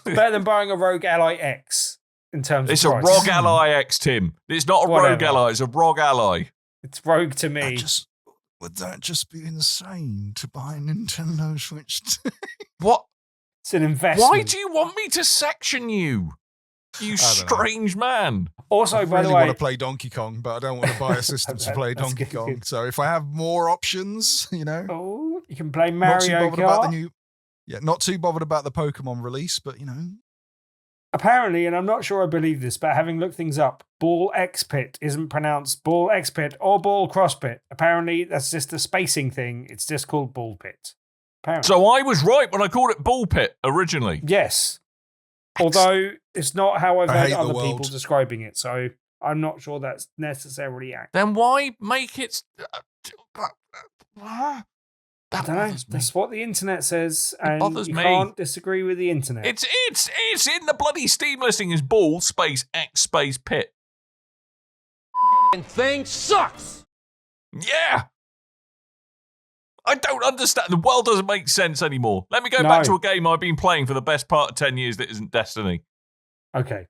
Better than buying a Rogue Ally X in terms of It's price. a ROG Ally X, Tim. It's not a Rogue Ally. It's a ROG Ally. It's Rogue to me. Would that just be insane to buy a Nintendo Switch 2? What? It's an investment. Why do you want me to section you? You strange man. Also, I by really the way, want to play Donkey Kong, but I don't want to buy a system to play Donkey Kong. So if I have more options, you can play Mario Kart. Not too bothered about the Pokemon release, but Apparently, and I'm not sure I believe this, but having looked things up, Ball X Pit isn't pronounced Ball X Pit or Ball Cross Pit. Apparently, that's just a spacing thing. It's just called Ball Pit. Apparently. So I was right when I called it Ball Pit originally. Yes. Although it's not how I've heard other people describing it, so I'm not sure that's necessarily accurate. Then why make it... I don't know. That's what the internet says, and you can't disagree with the internet. It's in the bloody Steam listing as Ball space X space Pit. Thing sucks. Yeah. I don't understand. The world doesn't make sense anymore. Let me go back to a game I've been playing for the best part of 10 years that isn't Destiny. Okay.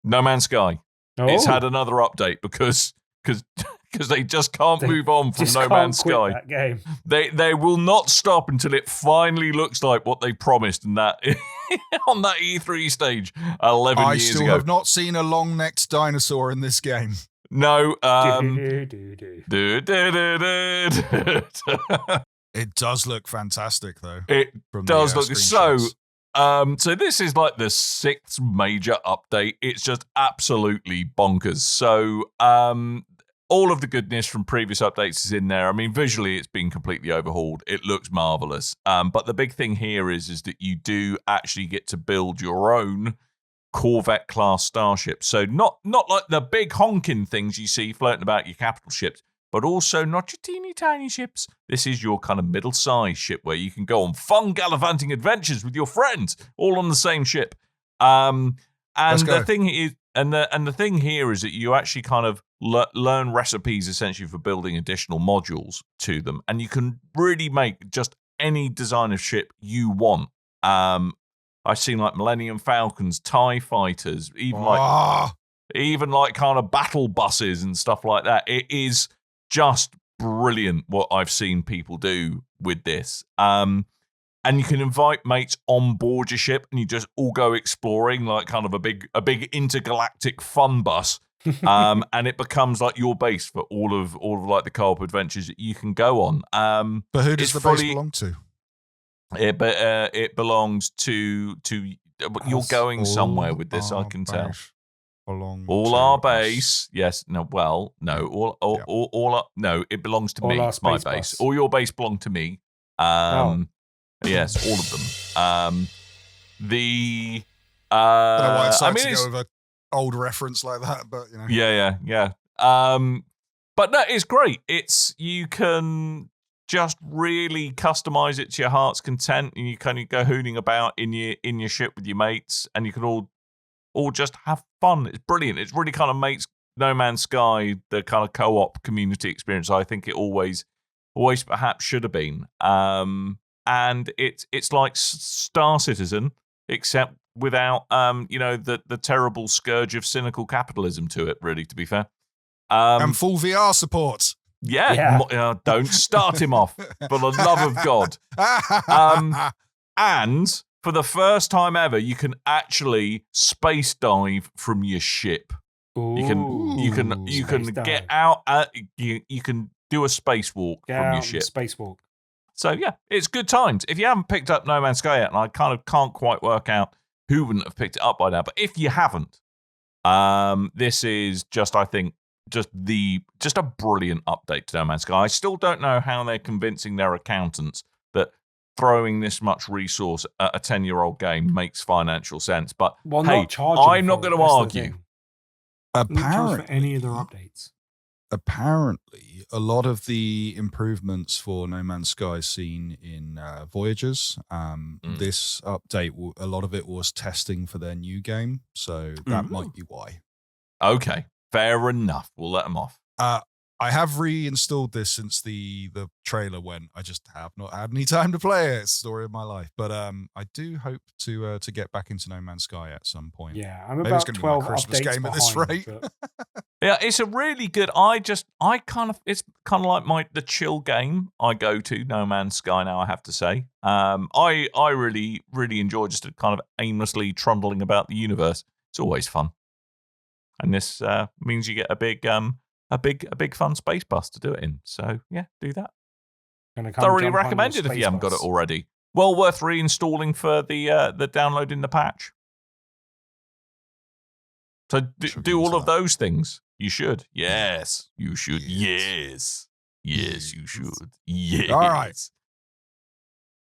No Man's Sky. Oh. It's had another update because they just can't move on from No Man's Sky. That game. They will not stop until it finally looks like what they promised in that on that E3 stage 11 years ago. I still have not seen a long-necked dinosaur in this game. No. It does look fantastic, though. It does look so. So this is like the 6th major update. It's just absolutely bonkers. So all of the goodness from previous updates is in there. I mean, visually, it's been completely overhauled. It looks marvelous. But the big thing here is that you do actually get to build your own Corvette-class starship. So not like the big honking things you see floating about your capital ships, but also not your teeny tiny ships. This is your kind of middle-sized ship where you can go on fun gallivanting adventures with your friends, all on the same ship. And the thing is, the thing here is that you actually kind of learn recipes essentially for building additional modules to them, and you can really make just any design of ship you want. I've seen like Millennium Falcons, TIE fighters, even like kind of battle buses and stuff like that. It is just brilliant what I've seen people do with this. And you can invite mates on board your ship, and you just all go exploring like kind of a big intergalactic fun bus. And it becomes like your base for all of like the co-op adventures that you can go on. But who does the base belong to? It belongs to you're going somewhere with this, I can tell. All our base, yes, no, well, no, no, it belongs to me. It's my base. All your base belong to me. Yes, all of them. I don't know why I mean, to go with an old reference like that, but you know. Yeah. But no, it's great. You can just really customize it to your heart's content, and you kind of go hooning about in your ship with your mates, and you can all just have fun. It's brilliant. It really kind of makes No Man's Sky the kind of co-op community experience I think it always perhaps should have been. And it's like Star Citizen, except without the terrible scourge of cynical capitalism to it, really, to be fair. And full VR support. Yeah. Don't start him off, for the love of God. And for the first time ever, you can actually space dive from your ship. You can get out. You can do a spacewalk from your ship. Spacewalk. So yeah, it's good times. If you haven't picked up No Man's Sky yet, and I kind of can't quite work out who wouldn't have picked it up by now, but if you haven't, this is just a brilliant update to No Man's Sky. I still don't know how they're convincing their accountants that throwing this much resource at a 10-year-old game makes financial sense. But hey, I'm not going to argue. Apparently, for any other updates. Apparently, a lot of the improvements for No Man's Sky seen in Voyagers. This update, a lot of it was testing for their new game, so that might be why. Okay, fair enough. We'll let them off. I have reinstalled this since the trailer went. I just have not had any time to play it. It's the story of my life. But I do hope to get back into No Man's Sky at some point. Yeah, I'm about 12 Christmas game behind, at this rate. Yeah, it's a really good. It's kind of like the chill game I go to. No Man's Sky now, I have to say. I really enjoy just kind of aimlessly trundling about the universe. It's always fun, and this means you get a big fun space bus to do it in. So yeah, do that. Thoroughly recommended if you haven't got it already. Well worth reinstalling for the downloading the patch. So do all of those things. You should. Yes, you should. Yes, you should. Yes. All right.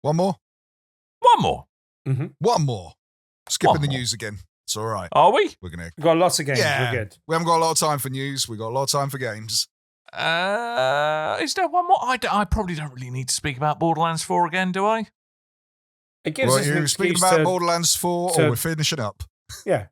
One more. Mm-hmm. One more. Skipping the news again. It's all right. Are we? We've got lots of games. Yeah, we're good. We haven't got a lot of time for news. We've got a lot of time for games. Is there one more? I probably don't really need to speak about Borderlands 4 again, do I? It gives us an speaking excuse about Borderlands 4 or we're finishing up? Yeah.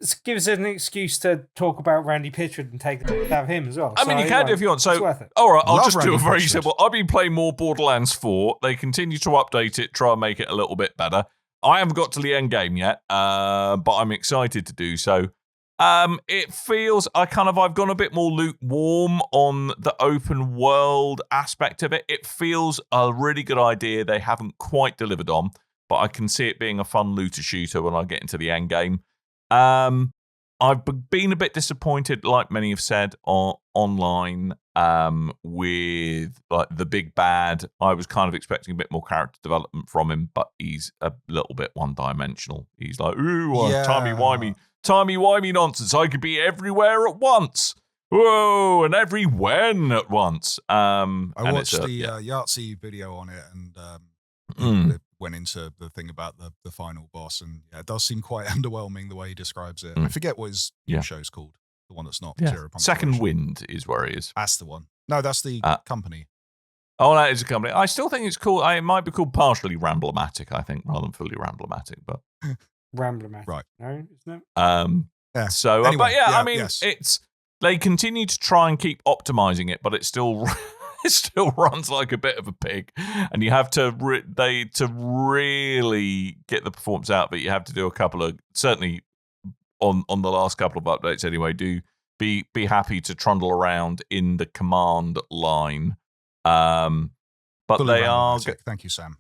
It gives us an excuse to talk about Randy Pitchford and take the out of him as well. I mean, you can do if you want. So, all right, I'll just do a very simple. I've been playing more Borderlands 4. They continue to update it, try and make it a little bit better. I haven't got to the end game yet, but I'm excited to do so. It feels I've gone a bit more lukewarm on the open world aspect of it. It feels a really good idea they haven't quite delivered on, but I can see it being a fun looter shooter when I get into the end game. I've been a bit disappointed, like many have said, online with like the big bad. I was kind of expecting a bit more character development from him, but he's a little bit one-dimensional. He's like, timey-wimey nonsense. I could be everywhere at once. Whoa, and every when at once. I watched the Yahtzee video on it, and it went into the thing about the final boss, and it does seem quite underwhelming the way he describes it. I forget what his show's called. The one that's not Zero Punctuation. Second Wind is where he is. That's the one. No, that's the company. Oh, that is a company. I still think it's cool. It might be called partially Ramblematic, I think, rather than fully Ramblematic. But Ramblematic, right? No, isn't it? Yeah. So, anyway, but I mean, it's they continue to try and keep optimizing it, but it still runs like a bit of a pig, and you have to really get the performance out. But you have to do a couple of certainly on the last couple of updates anyway. Do be happy to trundle around in the command line. But fully they are. Thank you, Sam.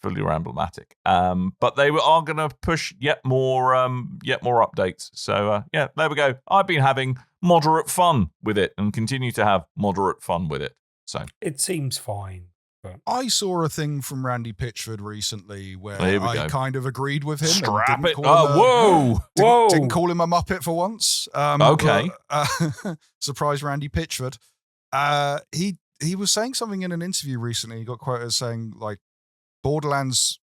Fully Ramblematic. But they are going to push yet more updates. So there we go. I've been having moderate fun with it and continue to have moderate fun with it. So it seems fine. But I saw a thing from Randy Pitchford recently where I kind of agreed with him. Scrap it. Whoa. Didn't call him a Muppet for once. Okay. But, surprise Randy Pitchford. He was saying something in an interview recently. He got quoted as saying, like, Borderlands,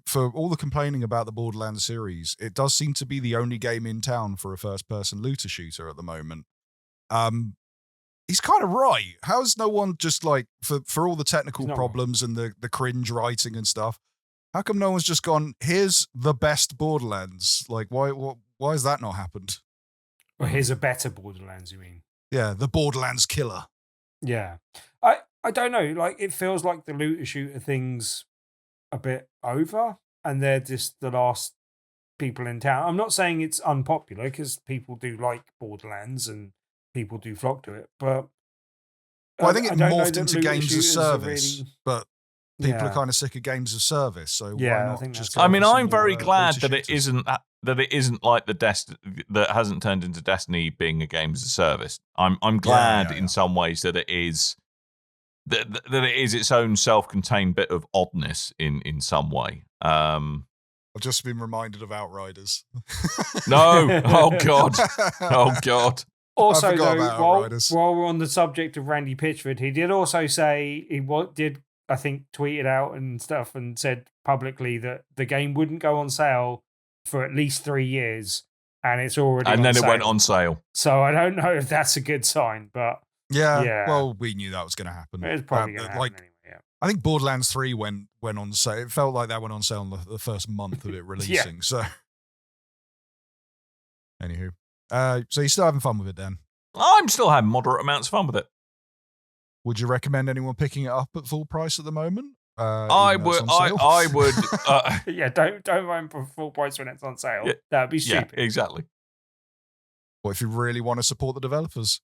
for all the complaining about the Borderlands series, it does seem to be the only game in town for a first-person looter shooter at the moment. He's kind of right. How's no one just like, for all the technical problems and the cringe writing and stuff, how come no one's just gone, here's the best Borderlands? Like, why has that not happened? Well, here's a better Borderlands, you mean? Yeah, the Borderlands killer. Yeah. I don't know. Like, it feels like the looter shooter thing's a bit over, and they're just the last people in town. I'm not saying it's unpopular, because people do like Borderlands and people do flock to it, but Well, I think it don't know morphed that into looter games as shooters are service, really- but people Yeah. are kind of sick of games of service. So Yeah, I why not think just? that's I go mean, for some I'm very more, glad looter that it shooters? isn't like that hasn't turned into Destiny being a game as a service. I'm glad yeah. in some ways that it is that it is its own self-contained bit of oddness in some way. I've just been reminded of Outriders. No, oh god, oh god. Also, I forgot though, about while Outriders. we're on the subject of Randy Pitchford, he did also say did I think tweeted out and stuff and said publicly that the game wouldn't go on sale for at least 3 years, and it's already And on then it sale. went on sale. So I don't know if that's a good sign, but Yeah, well, we knew that was going to happen. it's probably going to happen anyway. Yeah. I think Borderlands 3 went on sale. It felt like that went on sale in the first month of it releasing. So, anywho, so you're still having fun with it then? I'm still having moderate amounts of fun with it. Would you recommend anyone picking it up at full price at the moment? I even though it's would. on sale? I would. Yeah, don't buy them for full price when it's on sale. Yeah, That'd be yeah, stupid. exactly. Or if you really want to support the developers.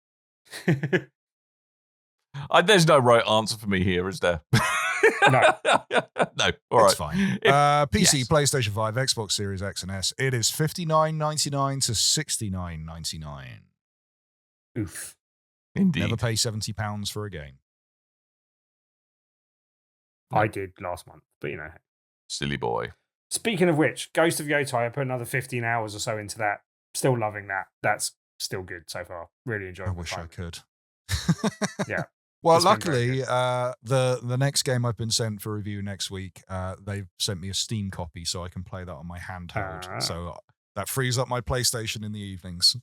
There's no right answer for me here, is there? No. No. All right. It's fine. PC, yes. PlayStation 5, Xbox Series X and S. It is $59.99 to $69.99. Oof. Indeed. Never pay £70 for a game. I did last month, but you know. Silly boy. Speaking of which, Ghost of Yotai, I put another 15 hours or so into that. Still loving that. That's still good so far. Really enjoying I the wish time. I could. Yeah. Well, It's been very luckily, the next game I've been sent for review next week, they've sent me a Steam copy so I can play that on my handheld. Ah. So that frees up my PlayStation in the evenings.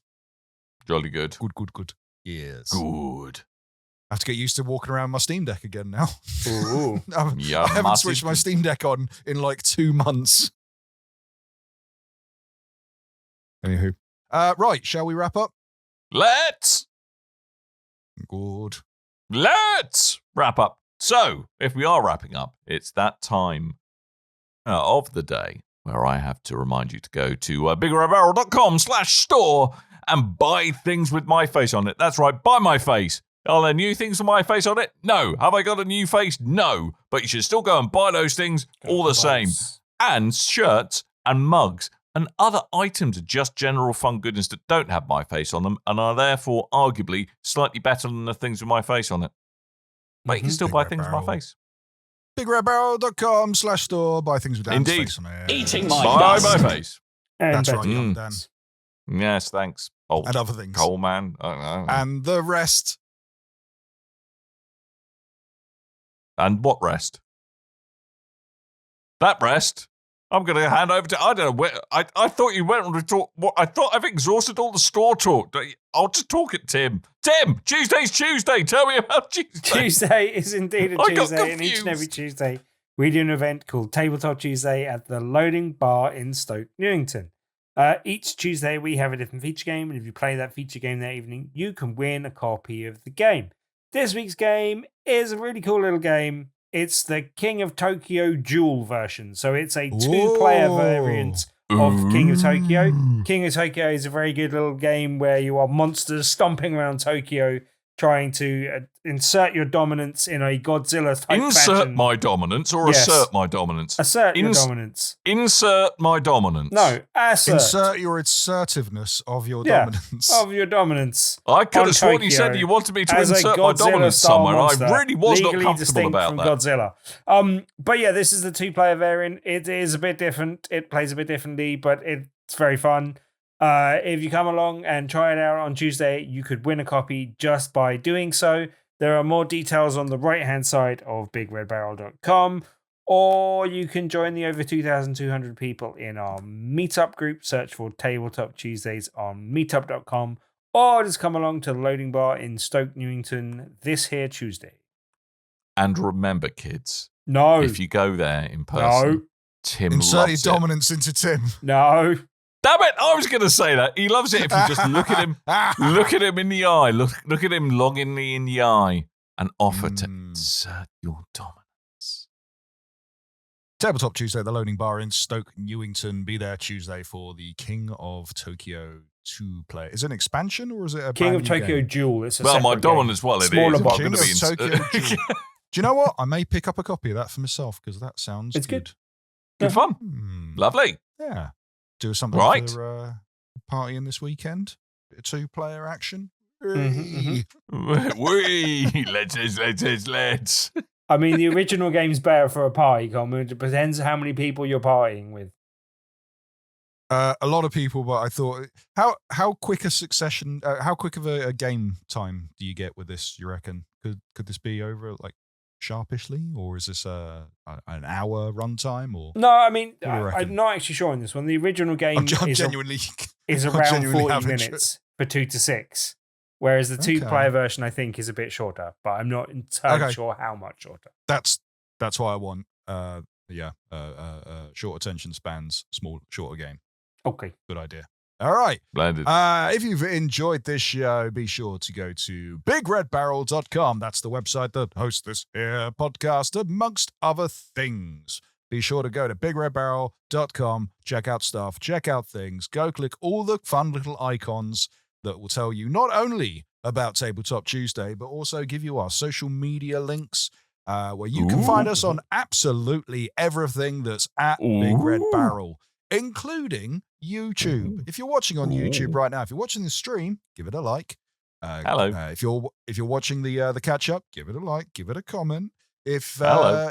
Jolly good. Good. Yes. Good. I have to get used to walking around my Steam Deck again now. Ooh. Yeah, I haven't massive- switched my Steam Deck on in like 2 months. Anywho. Right, shall we wrap up? Let's wrap up. So, if we are wrapping up, it's that time of the day where I have to remind you to go to biggerbarrel.com/store and buy things with my face on it. That's right, buy my face. Are there new things with my face on it? No. Have I got a new face? No. But you should still go and buy those things all the same. And shirts and mugs and other items of just general fun goodness that don't have my face on them and are therefore arguably slightly better than the things with my face on it. But you can still Big buy Red things with Barrel. my face. bigredbarrel.com/store. Buy things with Dan's Indeed. face on it. Eating my Buy dust. my face. And That's better right, Mm. Dan. ones. Yes, thanks. Old And other things. Coleman. I don't know. And the rest. And what rest? That rest. I'm going to hand over to. I don't know where. I thought you went on to talk. What I thought I've exhausted all the store talk. I'll just talk it, Tim. Tim, Tuesday's Tuesday. Tell me about Tuesday. Tuesday is indeed a I got Tuesday, and each and every confused. Tuesday we do an event called Tabletop Tuesday at the Loading Bar in Stoke, Newington. Each Tuesday we have a different feature game, and if you play that feature game that evening, you can win a copy of the game. This week's game is a really cool little game. It's the King of Tokyo Duel version, so it's a 2-player Whoa. variant of King of Tokyo. King of Tokyo is a very good little game where you are monsters stomping around Tokyo, trying to insert your dominance in a Godzilla type Insert fashion. my dominance or Yes. assert my dominance? Assert your Ins- dominance. Insert my dominance. No, assert Insert your assertiveness of your Yeah. dominance. of your dominance. I could on have sworn you said Tokyo you wanted me to as a insert my Godzilla dominance style somewhere. monster, I really was not legally comfortable distinct about from that. Godzilla. But yeah, this is the 2-player variant. It is a bit different. It plays a bit differently, but it's very fun. If you come along and try it out on Tuesday, you could win a copy just by doing so. There are more details on the right-hand side of bigredbarrel.com, or you can join the over 2,200 people in our meetup group. Search for Tabletop Tuesdays on meetup.com, or just come along to the Loading Bar in Stoke, Newington this here Tuesday. And remember, kids, No. if you go there in person, No. Tim Insert your loves it. dominance into Tim. No. Damn it! I was going to say that. He loves it if you just look at him, look at him in the eye, look at him longingly in the eye, and offer to insert your dominance. Tabletop Tuesday at the Loading Bar in Stoke, Newington. Be there Tuesday for the King of Tokyo 2 player. Is it an expansion or is it a King of brand new Tokyo game? Duel? It's a Well, my separate Dolan game. as well. It Smaller is. box. King I'm of gonna be Tokyo Duel. Do you know what? I may pick up a copy of that for myself because that sounds It's good. Good fun. Lovely. Yeah. Do something Right. for partying this weekend. Bit of 2-player action. Mhm, Wee. Let's. I mean, the original game's better for a party, Coleman. It depends how many people you're partying with. A lot of people, but I thought, how quick a succession, how quick of a game time do you get with this? You reckon could this be over like sharpishly, or is this an hour runtime? Or No, I mean, What do you reckon? I'm not actually sure on this one. The original game I'm is genuinely is I'm around genuinely 40 having minutes for 2 to 6, whereas the 2-player version I think is a bit shorter, but I'm not entirely sure how much shorter. That's why I want short attention spans, shorter game. Okay. Good idea. All right. Blended. If you've enjoyed this show, be sure to go to bigredbarrel.com. That's the website that hosts this here podcast, amongst other things. Be sure to go to bigredbarrel.com, check out stuff, check out things, go click all the fun little icons that will tell you not only about Tabletop Tuesday, but also give you our social media links, where you can find us on absolutely everything that's at Big Red Barrel, including YouTube. If you're watching on YouTube right now, if you're watching the stream, give it a like. Hello. If you're watching the catch up, give it a like, give it a comment. If Hello.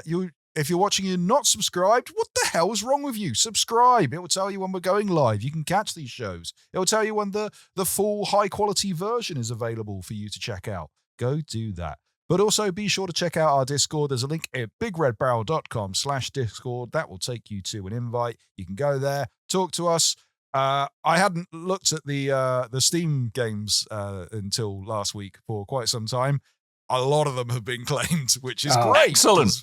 if you're watching and not subscribed, what the hell is wrong with you? Subscribe. It will tell you when we're going live. You can catch these shows. It will tell you when the full high quality version is available for you to check out. Go do that. But also be sure to check out our Discord. There's a link at bigredbarrel.com/Discord. That will take you to an invite. You can go there, talk to us. I hadn't looked at the Steam games until last week for quite some time. A lot of them have been claimed, which is great. Excellent.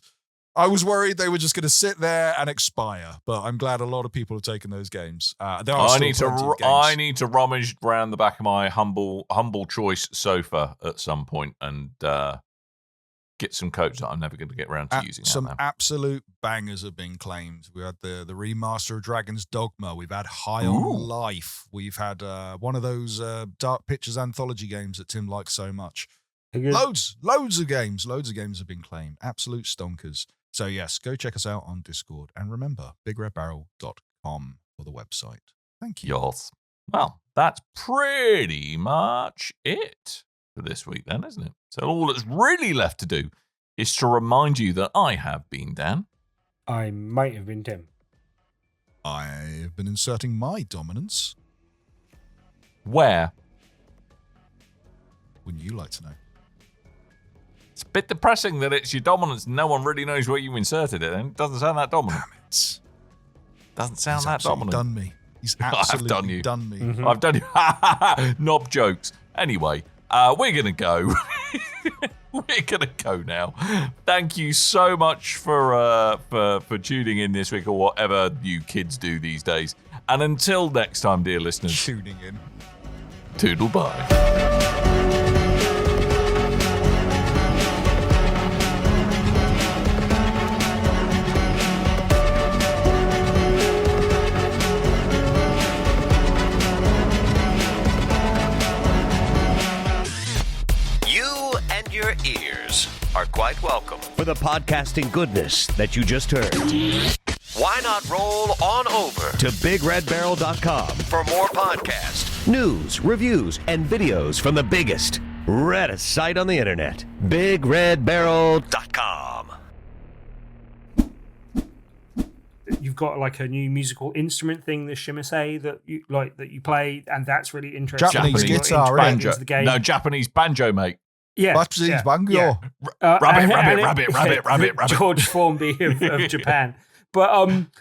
I was worried they were just going to sit there and expire, but I'm glad a lot of people have taken those games. There are I still need plenty of to games. rummage around the back of my humble choice sofa at some point and get some coats that I'm never going to get around to using. Some now. absolute bangers have been claimed. We had the remaster of Dragon's Dogma. We've had High on Life. We've had one of those Dark Pictures anthology games that Tim likes so much. Loads of games have been claimed. Absolute stonkers. So yes, go check us out on Discord. And remember, bigredbarrel.com for the website. Thank you. Yes. Well, that's pretty much it for this week then, isn't it? So all that's really left to do is to remind you that I have been Dan. I might have been Tim. I've been inserting my dominance. Where? Wouldn't you like to know? It's a bit depressing that it's your dominance and no one really knows where you inserted it. And it doesn't sound that dominant. Damn it. Doesn't sound He's that absolutely dominant. done me. He's I've absolutely done you. done me. I've done you. Knob jokes. Anyway, we're going to go. We're going to go now. Thank you so much for tuning in this week or whatever you kids do these days. And until next time, dear listeners, Tuning in. toodle bye. You and your ears are quite welcome. For the podcasting goodness that you just heard. Why not roll on over To bigredbarrel.com. for more podcasts? News, reviews, and videos from the biggest, reddest site on the internet. bigredbarrel.com. You've got like a new musical instrument thing, the shimise that you play, and that's really interesting. Japanese Bring your guitar, instrument Banjo. into the game. No, Japanese banjo, mate. Yeah, Japanese yeah, banjo. yeah. Rabbit, And rabbit, it- rabbit, rabbit, rabbit, rabbit. George Formby of Japan. But